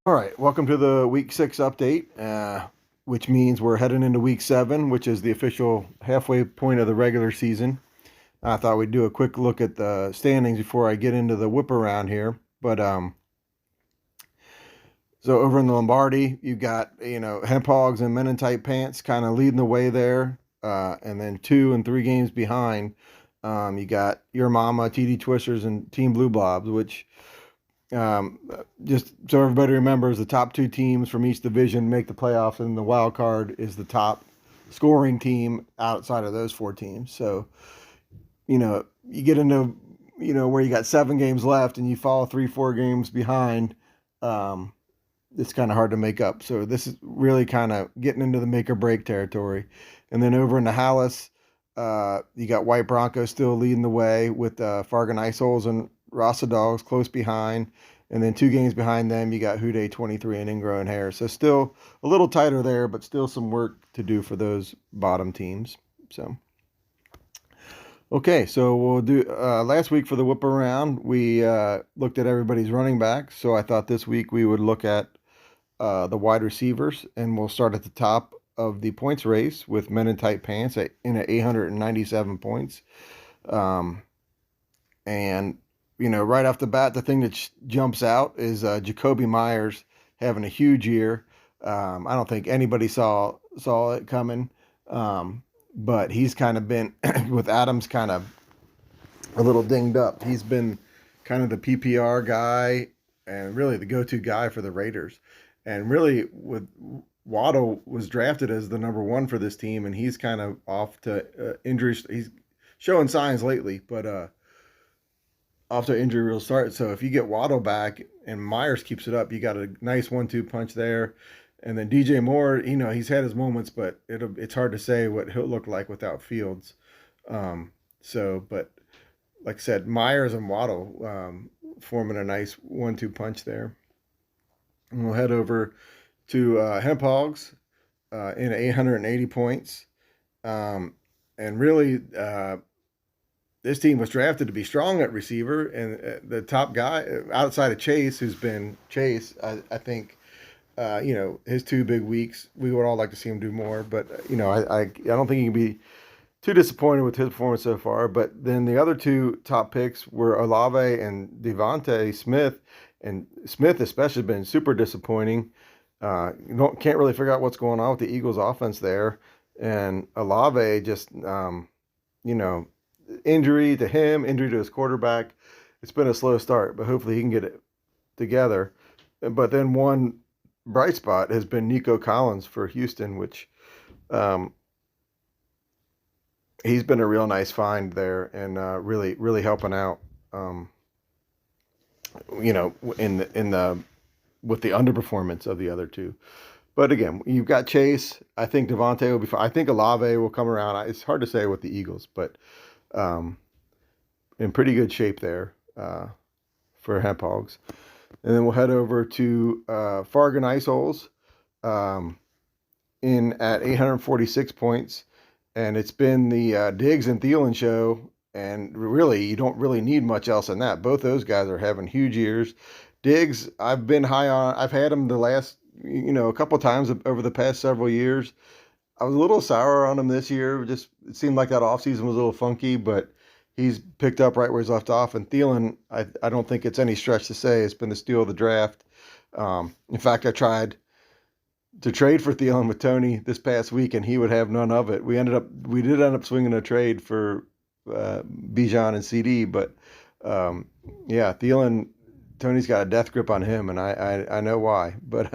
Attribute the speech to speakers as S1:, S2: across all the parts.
S1: All right, welcome to the Week 6 update, which means we're heading into Week 7, which is the official halfway point of the regular season. I thought we'd do a quick look at the standings before I get into the whip around here. But so over in the Lombardi, you've got, Hemp Hogs and Men in Tight Pants kind of leading the way there. And then 2 and 3 games behind, you got Your Mama, TD Twisters, and Team Blue Blobs, which just so everybody remembers, the top 2 teams from each division make the playoffs, and the wild card is the top scoring team outside of those 4 teams. So, you get into, where you got 7 games left and you fall 3-4 games behind, it's kind of hard to make up. So this is really kind of getting into the make or break territory. And then over in the Hallis, you got White Broncos still leading the way with Fargan Ice Holes and Rasa Dogs close behind. And then 2 games behind them, you got Houday 23 and Ingrown Hair. So still a little tighter there, but still some work to do for those bottom teams. So, okay, so we'll do last week for the whip around, we looked at everybody's running backs. So I thought this week we would look at the wide receivers, and we'll start at the top of the points race with Men in Tight Pants in at 897 points. And right off the bat, the thing that jumps out is Jacoby Myers having a huge year. I don't think anybody saw it coming, but he's kind of been with Adams kind of a little dinged up. He's been kind of the PPR guy and really the go-to guy for the Raiders. And really, with Waddle was drafted as the number 1 for this team, and he's kind of off to injuries. He's showing signs lately, but off to injury real start. So if you get Waddle back and Myers keeps it up, you got a nice 1-2 punch there. And then DJ Moore, he's had his moments, but it's hard to say what he'll look like without Fields. But like I said, Myers and Waddle forming a nice 1-2 punch there. And we'll head over to Hemp Hogs in 880 points. And really, this team was drafted to be strong at receiver, and the top guy outside of Chase, who's been Chase, I think, his 2 big weeks, we would all like to see him do more. But, I don't think he can be too disappointed with his performance so far. But then the other 2 top picks were Olave and Devontae Smith. And Smith especially been super disappointing. Can't really figure out what's going on with the Eagles offense there. And Olave just, injury to him, injury to his quarterback. It's been a slow start, but hopefully he can get it together. But then one bright spot has been Nico Collins for Houston, which he's been a real nice find there and really, really helping out. In the with the underperformance of the other 2. But again, you've got Chase. I think Devontae will be fine. I think Olave will come around. It's hard to say with the Eagles, but in pretty good shape there for Hemp Hogs. And then we'll head over to Fargan Ice Holes in at 846 points. And it's been the Diggs and Thielen show. And really, you don't really need much else than that. Both those guys are having huge years. Diggs, I've been high on. I've had him the last, a couple times over the past several years. I was a little sour on him this year. Just it seemed like that offseason was a little funky, but he's picked up right where he's left off. And Thielen, I don't think it's any stretch to say it's been the steal of the draft. In fact, I tried to trade for Thielen with Tony this past week, and he would have none of it. We did end up swinging a trade for Bijan and CD, but Thielen, Tony's got a death grip on him, and I know why. But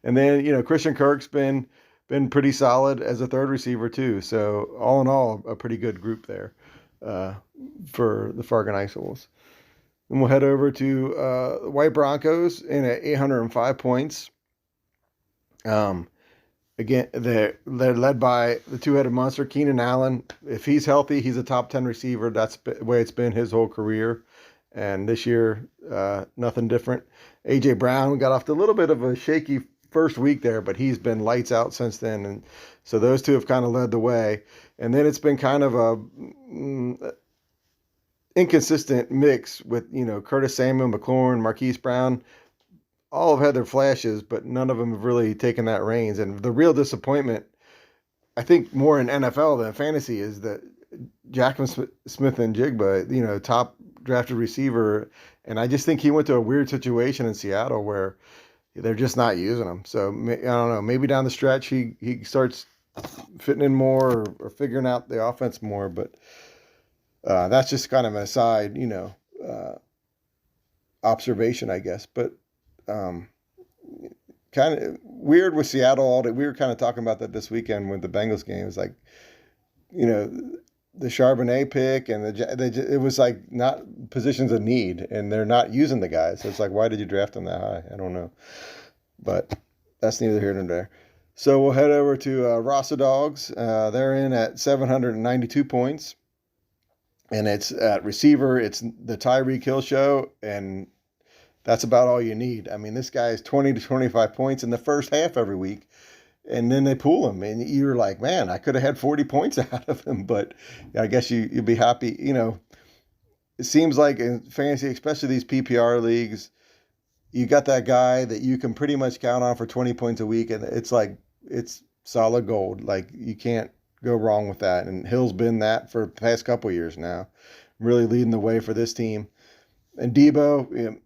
S1: and then Christian Kirk's been pretty solid as a third receiver too. So all in all, a pretty good group there for the Fargan Ice Holes. Then we'll head over to White Broncos in at 805 points. Um, Again, they're led by the two-headed monster, Keenan Allen. If he's healthy, he's a top 10 receiver. That's the way it's been his whole career. And this year, nothing different. AJ Brown got off to a little bit of a shaky first week there, but he's been lights out since then. And so those two have kind of led the way. And then it's been kind of a inconsistent mix with Curtis Samuel, McLaurin, Marquise Brown. All have had their flashes, but none of them have really taken that reins. And the real disappointment, I think, more in NFL than fantasy, is that Jackson Smith and Jigba, top drafted receiver, and I just think he went to a weird situation in Seattle where they're just not using him. So I don't know. Maybe down the stretch he starts fitting in more or figuring out the offense more. But that's just kind of an aside, observation, I guess. But um, kind of weird with Seattle. All day. We were kind of talking about that this weekend with the Bengals game. It was like, you know, the Charbonnet pick and it was like not positions of need, and they're not using the guys. So it's like, why did you draft them that high? I don't know, but that's neither here nor there. So we'll head over to Rasa Dogs. They're in at 792 points, and it's at receiver. It's the Tyreek Hill show, and that's about all you need. I mean, this guy is 20 to 25 points in the first half every week, and then they pull him, and you're like, man, I could have had 40 points out of him, but I guess you'd be happy. It seems like in fantasy, especially these PPR leagues, you got that guy that you can pretty much count on for 20 points a week, and it's solid gold. Like, you can't go wrong with that. And Hill's been that for the past couple of years now, really leading the way for this team. And Debo,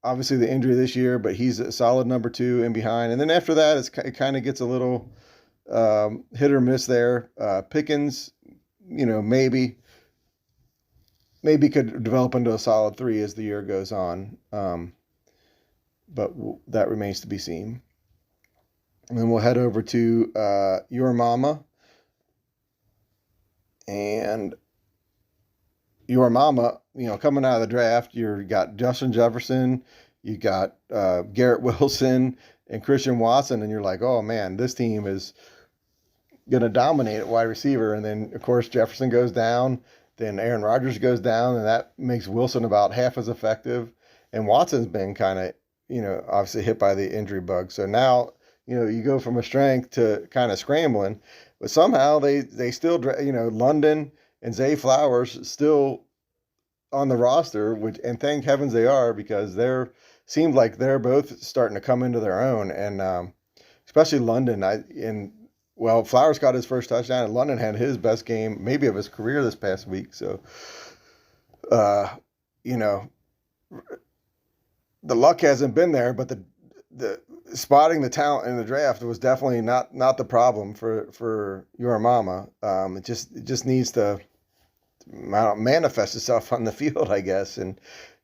S1: obviously the injury this year, but he's a solid number two in behind. And then after that, it kind of gets a little hit or miss there. Pickens, maybe could develop into a solid three as the year goes on. But that remains to be seen. And then we'll head over to Your Mama. And Your Mama, coming out of the draft, you got Justin Jefferson, you got Garrett Wilson and Christian Watson, and you're like, oh man, this team is going to dominate at wide receiver. And then, of course, Jefferson goes down, then Aaron Rodgers goes down, and that makes Wilson about half as effective. And Watson's been kind of, obviously hit by the injury bug. So now, you go from a strength to kind of scrambling, but somehow they still, London and Zay Flowers still on the roster, and thank heavens they are, because seemed like they're both starting to come into their own, and especially London. Flowers got his first touchdown, and London had his best game maybe of his career this past week. So, you know, the luck hasn't been there, but the spotting the talent in the draft was definitely not the problem for Your Mama. It just needs to manifest itself on the field, I guess, and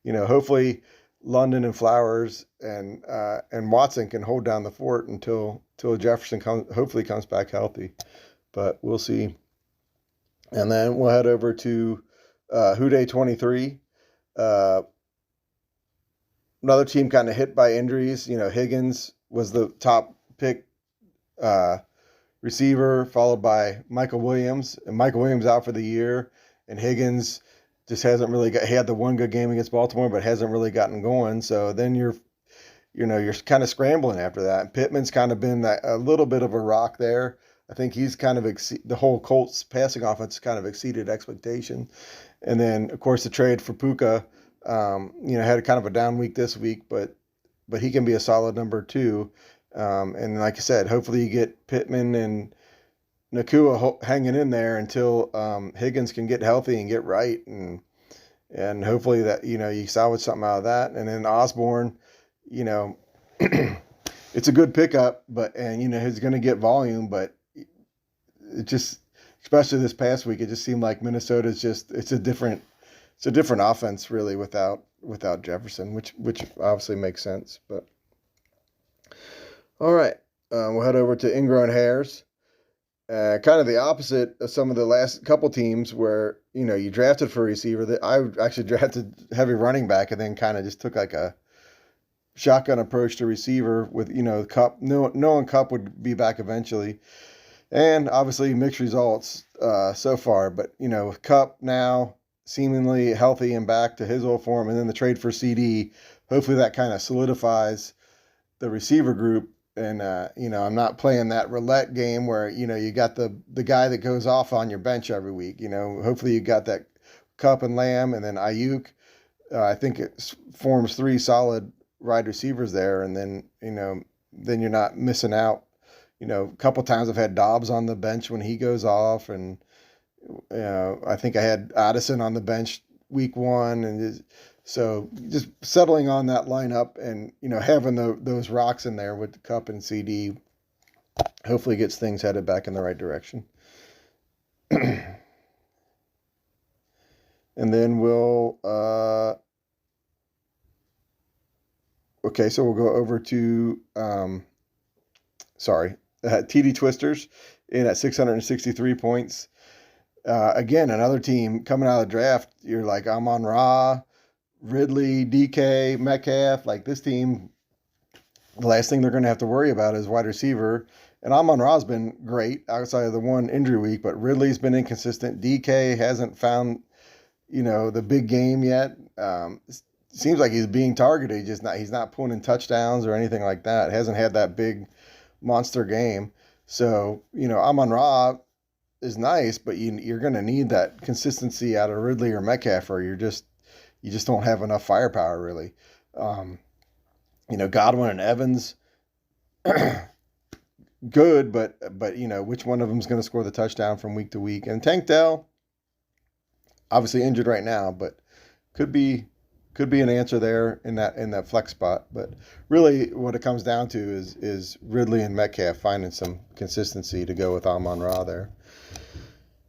S1: hopefully London and Flowers and Watson can hold down the fort until Jefferson hopefully comes back healthy, but we'll see. And then we'll head over to Who Day 23. Another team kind of hit by injuries. Higgins was the top pick receiver, followed by Michael Williams. And Michael Williams out for the year. And Higgins just hasn't really he had the one good game against Baltimore, but hasn't really gotten going. So then you're kind of scrambling after that. And Pittman's kind of been a little bit of a rock there. I think he's kind of the whole Colts passing offense kind of exceeded expectation. And then, of course, the trade for Puka, had kind of a down week this week, but he can be a solid number two. And like I said, hopefully you get Pittman and Nakua hanging in there until Higgins can get healthy and get right, and hopefully that you salvage something out of that. And then Osborne, it's a good pickup, and he's going to get volume, but it just, especially this past week, it just seemed like Minnesota's it's a different offense really without Jefferson, which obviously makes sense. But all right, we'll head over to Ingrown Hairs. Kind of the opposite of some of the last couple teams where, you drafted for a receiver. That I actually drafted heavy running back and then kind of just took like a shotgun approach to receiver with, Kupp, knowing Kupp would be back eventually. And obviously mixed results so far. But, Kupp now seemingly healthy and back to his old form. And then the trade for CD, hopefully that kind of solidifies the receiver group. And, I'm not playing that roulette game where, you got the guy that goes off on your bench every week. Hopefully you got that Kupp and Lamb and then Ayuk. I think it forms three solid wide receivers there. And then you're not missing out. A couple times I've had Dobbs on the bench when he goes off. And, I think I had Addison on the bench week one. And so just settling on that lineup and, having those rocks in there with the Kupp and CD hopefully gets things headed back in the right direction. And then okay, so we'll go over to, TD Twisters in at 663 points. Again, another team coming out of the draft. You're like, Amon-Ra, Ridley, DK, Metcalf. Like this team, the last thing they're going to have to worry about is wide receiver. And Amon-Ra's been great outside of the one injury week, but Ridley's been inconsistent. DK hasn't found, the big game yet. Seems like he's being targeted. He's not pulling in touchdowns or anything like that. Hasn't had that big monster game. So, Amon-Ra is nice, but you're going to need that consistency out of Ridley or Metcalf, or you just don't have enough firepower really. Godwin and Evans, good, but which one of them is going to score the touchdown from week to week? And Tank Dell, obviously injured right now, but could be an answer there in that flex spot. But really, what it comes down to is Ridley and Metcalf finding some consistency to go with Amon-Ra there.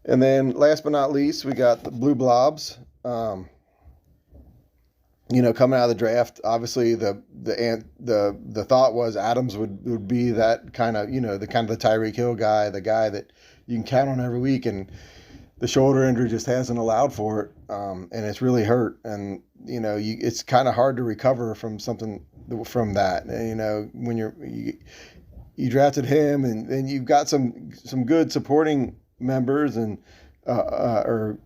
S1: And then, last but not least, we got the Blue Blobs. Coming out of the draft, obviously the thought was Adams would be that kind of the Tyreek Hill guy, the guy that you can count on every week, and the shoulder injury just hasn't allowed for it, and it's really hurt. And it's kind of hard to recover from something from that. And, when you drafted him, and then you've got some good supporting members and or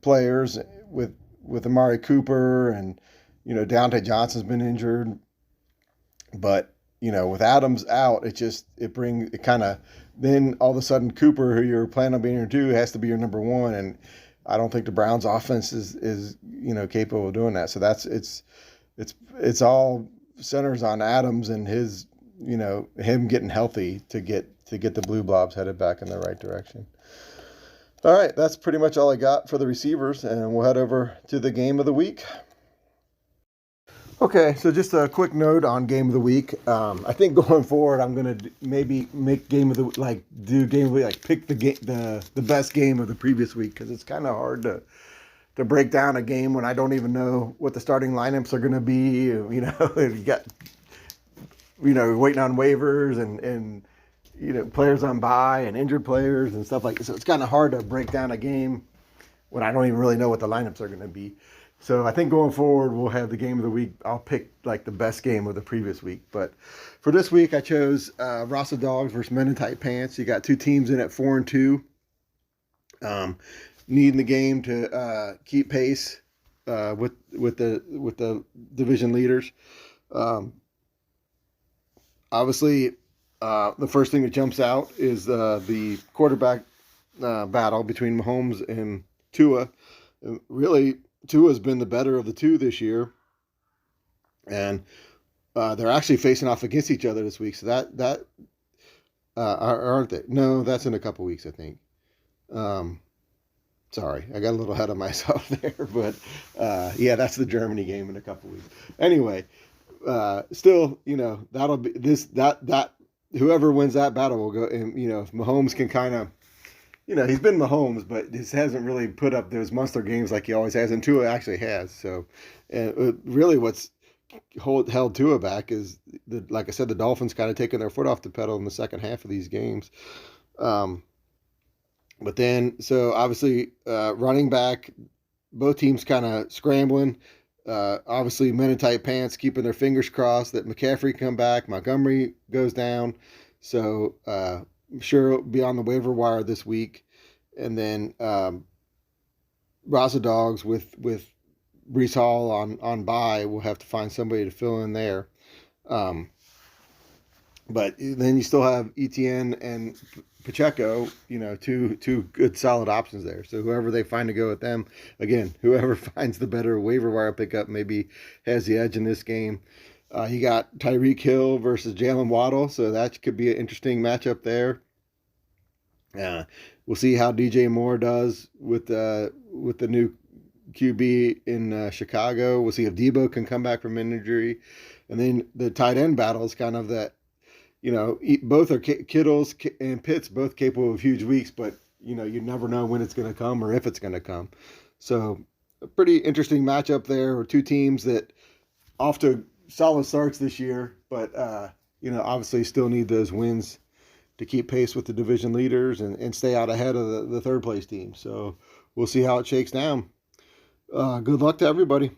S1: players with Amari Cooper, and Deontay Johnson's been injured, but with Adams out, then all of a sudden Cooper, who you're planning on being your two, has to be your number one, and I don't think the Browns' offense is capable of doing that. So it's all centers on Adams and his him getting healthy to get the Blue Blobs headed back in the right direction. All right, that's pretty much all I got for the receivers, and we'll head over to the game of the week. Okay, so just a quick note on game of the week. I think going forward, I'm gonna maybe make game of the week, pick the best game of the previous week, because it's kind of hard to break down a game when I don't even know what the starting lineups are gonna be. If you got waiting on waivers and players on bye and injured players and stuff like that. So it's kind of hard to break down a game when I don't even really know what the lineups are going to be. So I think going forward, we'll have the game of the week. I'll pick like the best game of the previous week. But for this week, I chose Rasa Dogs versus Men in Tight Pants. You got two teams in at 4-2. Needing the game to keep pace with the division leaders. Obviously, the first thing that jumps out is the quarterback battle between Mahomes and Tua. Really, Tua's been the better of the two this year, and they're actually facing off against each other this week. So that aren't they? No, that's in a couple weeks, I think. Sorry, I got a little ahead of myself there, but yeah, that's the Germany game in a couple weeks. Anyway, still, that'll be that whoever wins that battle will go. And if Mahomes can kind of, he's been Mahomes, but this hasn't really put up those monster games like he always has, and Tua actually has. So, and really, what's held Tua back is like I said, the Dolphins kind of taking their foot off the pedal in the second half of these games. But then, so obviously, running back, both teams kind of scrambling. Obviously, men in tight pants keeping their fingers crossed that McCaffrey can come back. Montgomery goes down. So I'm sure it'll be on the waiver wire this week. And then Raza Dogs with Brees Hall on bye, we'll have to find somebody to fill in there. Um, but then you still have Etienne and Pacheco, two good solid options there. So whoever they find to go with them, again, whoever finds the better waiver wire pickup maybe has the edge in this game. You got Tyreek Hill versus Jalen Waddle, so that could be an interesting matchup there. We'll see how DJ Moore does with the new QB in Chicago. We'll see if Debo can come back from an injury, and then the tight end battle is kind of that. Both are Kittles and Pitts, both capable of huge weeks, but you never know when it's going to come or if it's going to come. So a pretty interesting matchup there with two teams that off to solid starts this year, but obviously still need those wins to keep pace with the division leaders and stay out ahead of the third place team. So we'll see how it shakes down. Good luck to everybody.